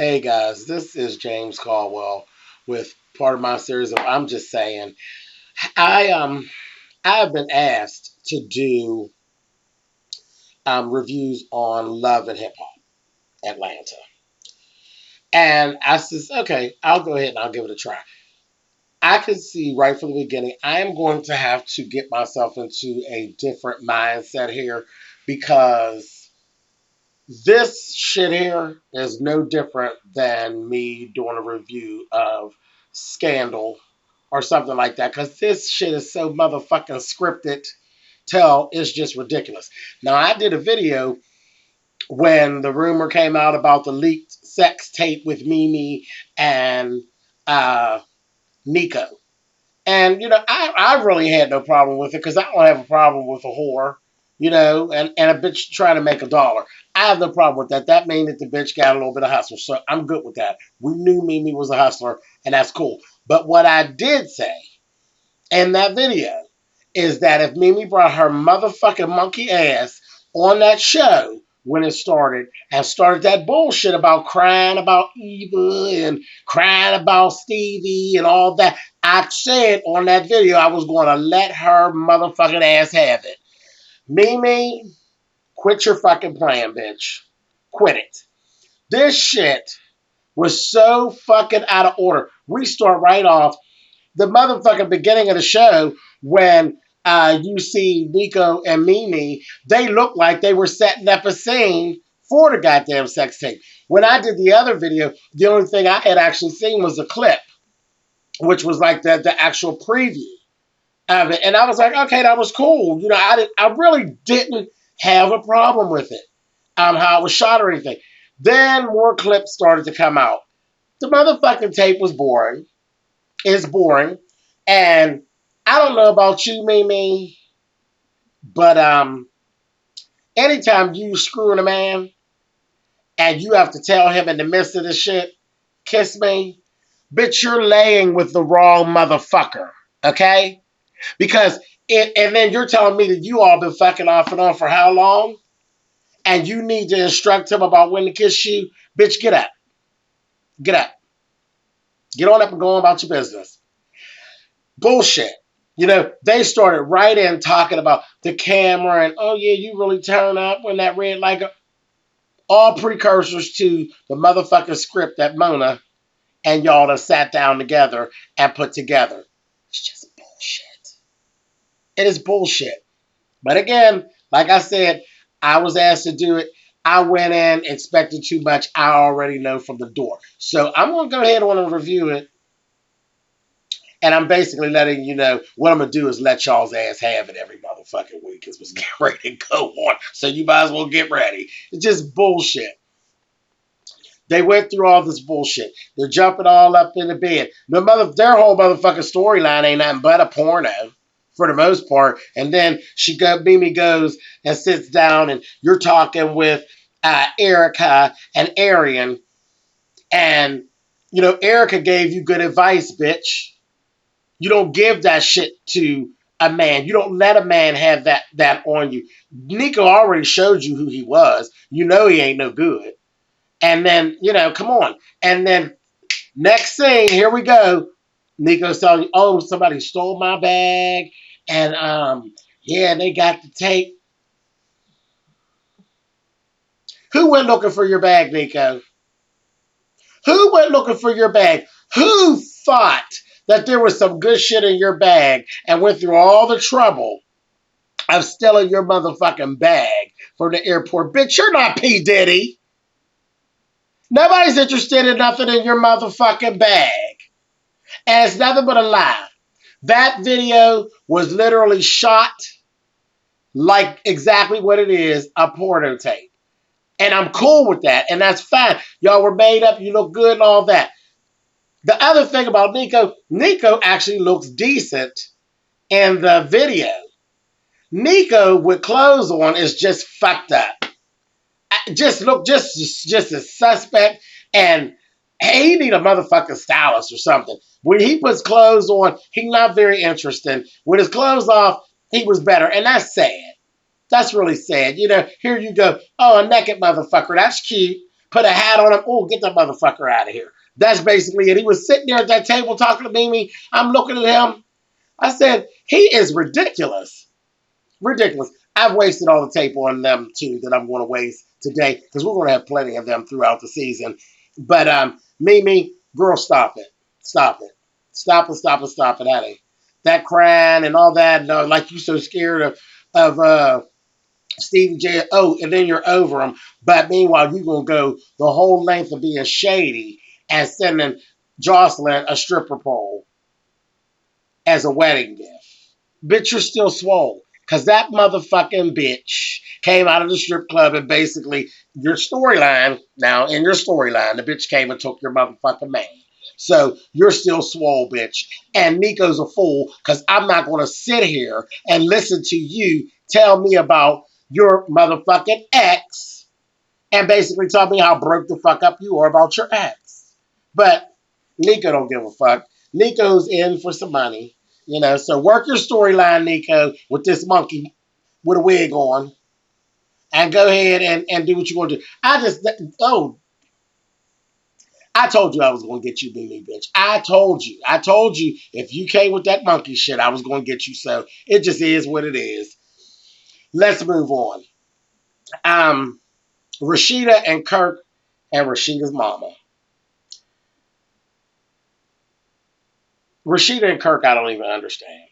Hey guys, this is James Caldwell with part of my series of I'm Just Saying. I have been asked to do reviews on Love and Hip Hop Atlanta. And I says, okay, I'll go ahead and I'll give it a try. I could see right from the beginning, I am going to have to get myself into a different mindset here because this shit here is no different than me doing a review of Scandal or something like that because this shit is so motherfucking scripted till it's just ridiculous. Now, I did a video when the rumor came out about the leaked sex tape with Mimi and uh, Nico. And, I really had no problem with it because I don't have a problem with a whore, and a bitch trying to make $1. I have no problem with that. That means that the bitch got a little bit of hustle. So I'm good with that. We knew Mimi was a hustler, and that's cool. But what I did say in that video is that if Mimi brought her motherfucking monkey ass on that show when it started and started that bullshit about crying about Eva and crying about Stevie and all that, I said on that video I was going to let her motherfucking ass have it. Mimi, quit your fucking playing, bitch. Quit it. This shit was so fucking out of order. We start right off the motherfucking beginning of the show when you see Nico and Mimi, they look like they were setting up a scene for the goddamn sex tape. When I did the other video, the only thing I had actually seen was a clip, which was like the actual preview of it. And I was like, okay, that was cool. I really didn't have a problem with it, how it was shot or anything. Then more clips started to come out. The motherfucking tape was boring. It's boring. And I don't know about you, Mimi, but anytime you screwing a man and you have to tell him in the midst of the shit, kiss me, bitch, you're laying with the wrong motherfucker, okay? Because and then you're telling me that you all been fucking off and on for how long? And you need to instruct him about when to kiss you. Bitch, get up. Get up. Get on up and go on about your business. Bullshit. They started right in talking about the camera and, oh yeah, you really turn up when that red light. All precursors to the motherfucking script that Mona and y'all have sat down together and put together. It's just bullshit. It is bullshit. But again, like I said, I was asked to do it. I went in expecting too much. I already know from the door. So I'm going to go ahead and review it. And I'm basically letting you know what I'm going to do is let y'all's ass have it every motherfucking week because it's getting ready to go on. So you might as well get ready. It's just bullshit. They went through all this bullshit. They're jumping all up in the bed. Their whole motherfucking storyline ain't nothing but a porno for the most part. And then Mimi goes and sits down and you're talking with Erica and Arian. And, Erica gave you good advice, bitch. You don't give that shit to a man. You don't let a man have that on you. Nico already showed you who he was. You know he ain't no good. And then, come on. And then next thing, here we go. Nico's telling you, oh, somebody stole my bag. And, yeah, they got the tape. Who went looking for your bag, Nico? Who went looking for your bag? Who thought that there was some good shit in your bag and went through all the trouble of stealing your motherfucking bag from the airport? Bitch, you're not P. Diddy. Nobody's interested in nothing in your motherfucking bag. And it's nothing but a lie. That video was literally shot like exactly what it is, a porno tape. And I'm cool with that. And that's fine. Y'all were made up. You look good and all that. The other thing about Nico actually looks decent in the video. Nico with clothes on is just fucked up. Just a suspect, and he need a motherfucking stylist or something. When he puts clothes on, he's not very interesting. With his clothes off, he was better, and that's sad. That's really sad. Here you go. Oh, a naked motherfucker. That's cute. put a hat on him. Oh, get that motherfucker out of here. That's basically it. He was sitting there at that table talking to Mimi. I'm looking at him. I said, he is ridiculous. Ridiculous. I've wasted all the tape on them too that I'm going to waste today because we're going to have plenty of them throughout the season. But Mimi, girl, stop it. Stop it. Stop it, honey. That crying and all that, like you so scared of Stevie J. Oh, and then you're over him. But meanwhile, you're going to go the whole length of being shady and sending Jocelyn a stripper pole as a wedding gift. Bitch, you're still swole. Because that motherfucking bitch came out of the strip club and basically, your storyline, now in your storyline, the bitch came and took your motherfucking man. So you're still swole, bitch. And Nico's a fool because I'm not going to sit here and listen to you tell me about your motherfucking ex and basically tell me how broke the fuck up you are about your ex. But Nico don't give a fuck. Nico's in for some money. So work your storyline, Nico, with this monkey with a wig on. And go ahead and do what you're going to do. I told you I was going to get you, Mimi, bitch. I told you if you came with that monkey shit, I was going to get you. So it just is what it is. Let's move on. Rashida and Kirk and Rashida's mama. Rashida and Kirk, I don't even understand.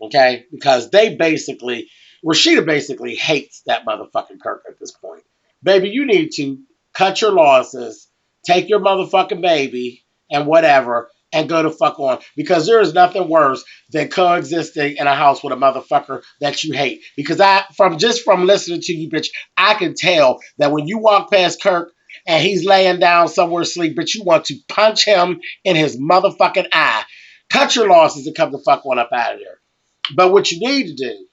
Okay? Because Rashida basically hates that motherfucking Kirk at this point. Baby, you need to cut your losses, take your motherfucking baby and whatever, and go the fuck on. Because there is nothing worse than coexisting in a house with a motherfucker that you hate. Because from listening to you, bitch, I can tell that when you walk past Kirk and he's laying down somewhere asleep, bitch, you want to punch him in his motherfucking eye. Cut your losses and come the fuck on up out of there. But what you need to do,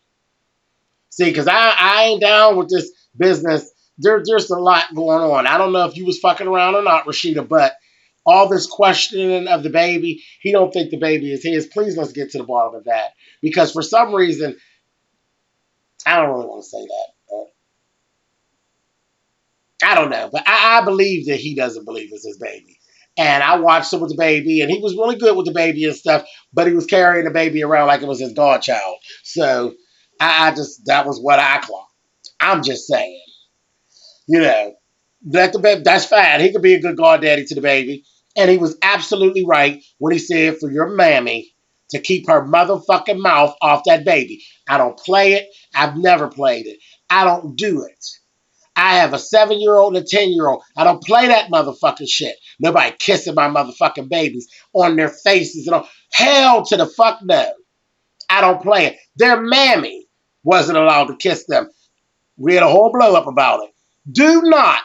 see, because I ain't down with this business. There's a lot going on. I don't know if you was fucking around or not, Rashida, but all this questioning of the baby, he don't think the baby is his. Please let's get to the bottom of that. Because for some reason, I don't really want to say that. I don't know. But I believe that he doesn't believe it's his baby. And I watched him with the baby, and he was really good with the baby and stuff, but he was carrying the baby around like it was his godchild. So that was what I clocked. I'm just saying. Let the baby, that's fine. He could be a good goddaddy to the baby. And he was absolutely right when he said for your mammy to keep her motherfucking mouth off that baby. I don't play it. I've never played it. I don't do it. I have a 7-year-old and a 10-year-old. I don't play that motherfucking shit. Nobody kissing my motherfucking babies on their faces and all. Hell to the fuck no. I don't play it. Their mammy wasn't allowed to kiss them. We had a whole blow up about it. Do not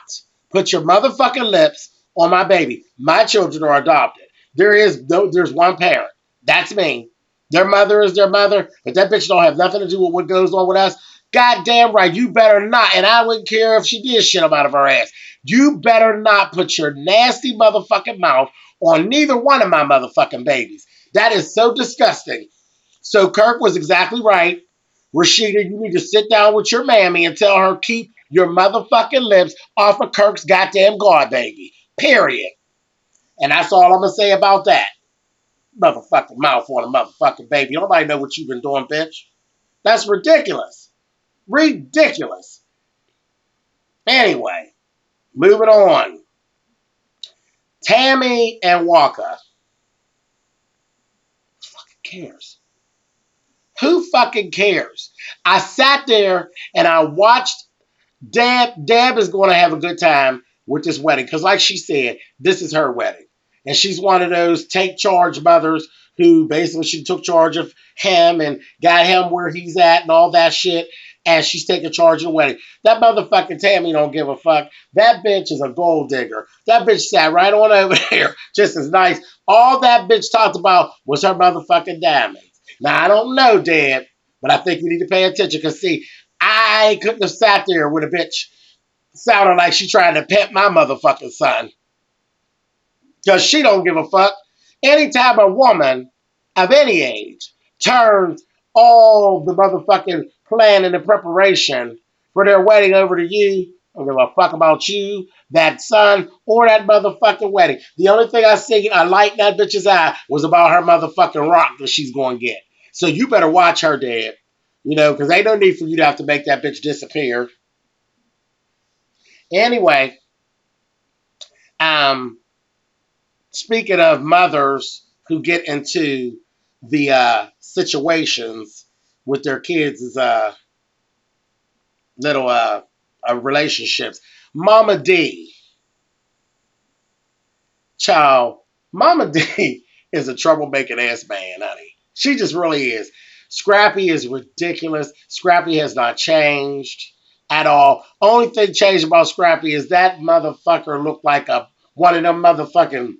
put your motherfucking lips on my baby. My children are adopted. There's one parent. That's me. Their mother is their mother, but that bitch don't have nothing to do with what goes on with us. Goddamn right, you better not, and I wouldn't care if she did shit up out of her ass. You better not put your nasty motherfucking mouth on neither one of my motherfucking babies. That is so disgusting. So Kirk was exactly right. Rashida, you need to sit down with your mammy and tell her keep your motherfucking lips off of Kirk's goddamn god baby. Period. And that's all I'm going to say about that. Motherfucking mouth on a motherfucking baby. Nobody know what you've been doing, bitch. That's ridiculous. Ridiculous. Anyway, moving on. Tammy and Walker. Who fucking cares? Who fucking cares? I sat there and I watched Deb. Deb is going to have a good time with this wedding. Because like she said, this is her wedding. And she's one of those take charge mothers who basically she took charge of him and got him where he's at and all that shit. And she's taking charge of the wedding. That motherfucking Tammy don't give a fuck. That bitch is a gold digger. That bitch sat right on over there, just as nice. All that bitch talked about was her motherfucking diamonds. Now, I don't know, Dad, but I think you need to pay attention. Because, see, I couldn't have sat there with a bitch sounding like she trying to pimp my motherfucking son. Because she don't give a fuck. Anytime a woman of any age turns all the motherfucking planning and preparation for their wedding over to you, I don't give a fuck about you, that son, or that motherfucking wedding. The only thing I seen I light in that bitch's eye was about her motherfucking rock that she's going to get. So you better watch her, Dad. You know, because ain't no need for you to have to make that bitch disappear. Anyway, um, speaking of mothers who get into the situations with their kids' is little relationships. Mama D, child, Mama D is a troublemaking ass man, honey. She just really is. Scrappy is ridiculous. Scrappy has not changed at all. Only thing changed about Scrappy is that motherfucker looked like one of them motherfucking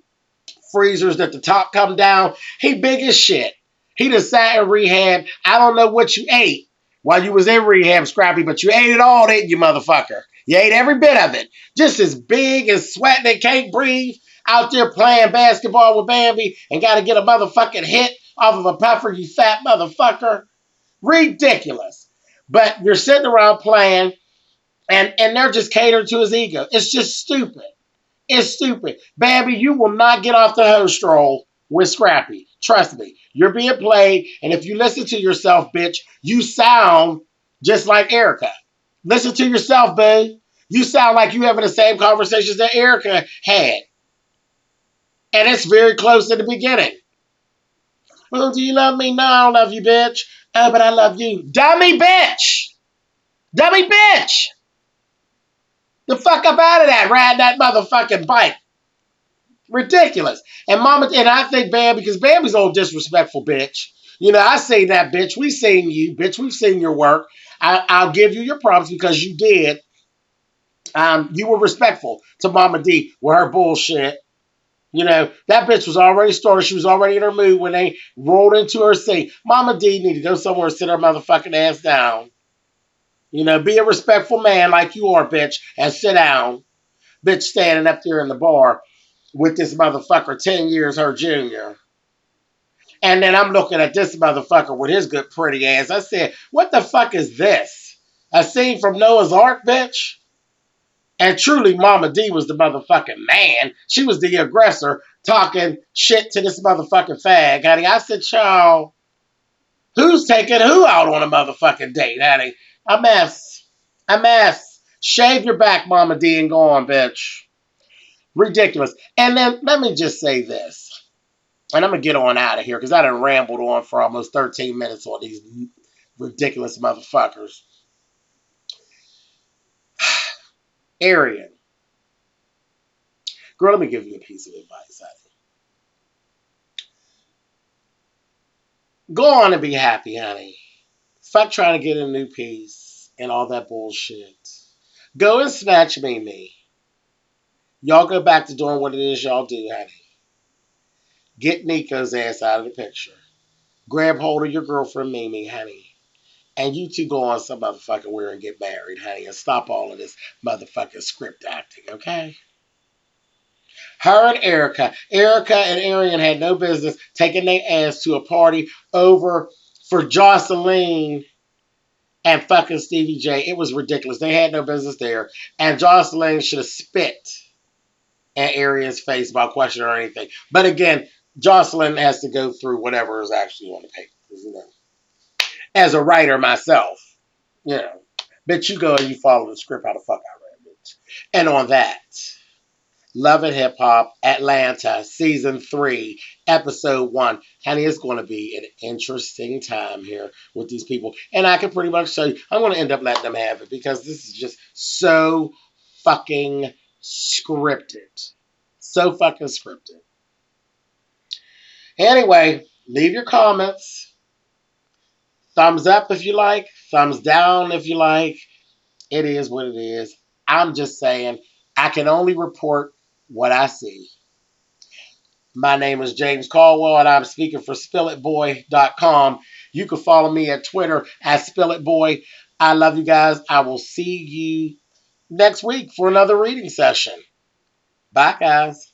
freezers that the top come down. He big as shit. He just sat in rehab. I don't know what you ate while you was in rehab, Scrappy, but you ate it all, didn't you, motherfucker? You ate every bit of it. Just as big and sweating and can't breathe out there playing basketball with Bambi and got to get a motherfucking hit off of a puffer, you fat motherfucker. Ridiculous. But you're sitting around playing and they're just catering to his ego. It's just stupid. It's stupid. Bambi, you will not get off the hose stroll with Scrappy. Trust me. You're being played, and if you listen to yourself, bitch, you sound just like Erica. Listen to yourself, boo. You sound like you having the same conversations that Erica had. And it's very close in the beginning. Well, do you love me? No, I don't love you, bitch. Oh, but I love you. Dummy bitch! Dummy bitch! The fuck up out of that, riding that motherfucking bike. Ridiculous. And Mama, and I think Bambi, because Bambi's old disrespectful bitch. You know, I seen that bitch. We seen you, bitch. We've seen your work. I'll give you your props because you did. You were respectful to Mama D with her bullshit. You know, that bitch was already started. She was already in her mood when they rolled into her seat. Mama D needed to go somewhere and sit her motherfucking ass down. You know, be a respectful man like you are, bitch, and sit down. Bitch standing up there in the bar with this motherfucker 10 years her junior. And then I'm looking at this motherfucker with his good pretty ass. I said, what the fuck is this? A scene from Noah's Ark, bitch? And truly, Mama D was the motherfucking man. She was the aggressor talking shit to this motherfucking fag, honey. I said, child, who's taking who out on a motherfucking date, honey? A mess. A mess. Shave your back, Mama D, and go on, bitch. Ridiculous. And then let me just say this. And I'm going to get on out of here because I done rambled on for almost 13 minutes on these ridiculous motherfuckers. Arian. Girl, let me give you a piece of advice, honey. Go on and be happy, honey. Fuck trying to get a new piece and all that bullshit. Go and snatch Mimi. Y'all go back to doing what it is y'all do, honey. Get Nico's ass out of the picture. Grab hold of your girlfriend, Mimi, honey. And you two go on some motherfucking where and get married, honey. And stop all of this motherfucking script acting, okay? Her and Erica. Erica and Arian had no business taking their ass to a party over for Jocelyn and fucking Stevie J. It was ridiculous. They had no business there. And Jocelyn should have spit at Arian's face about questioning or anything. But again, Jocelyn has to go through whatever is actually on the paper. You know, as a writer myself, you know, bitch, you go and you follow the script how the fuck I read it. And on that, Love and Hip Hop Atlanta Season 3, Episode 1. Honey, it's going to be an interesting time here with these people. And I can pretty much tell you, I'm going to end up letting them have it because this is just so fucking scripted. So fucking scripted. Anyway, leave your comments. Thumbs up if you like. Thumbs down if you like. It is what it is. I'm just saying, I can only report what I see. My name is James Caldwell, and I'm speaking for SpillItBoy.com. You can follow me at Twitter at SpillItBoy. I love you guys. I will see you next week for another reading session. Bye, guys.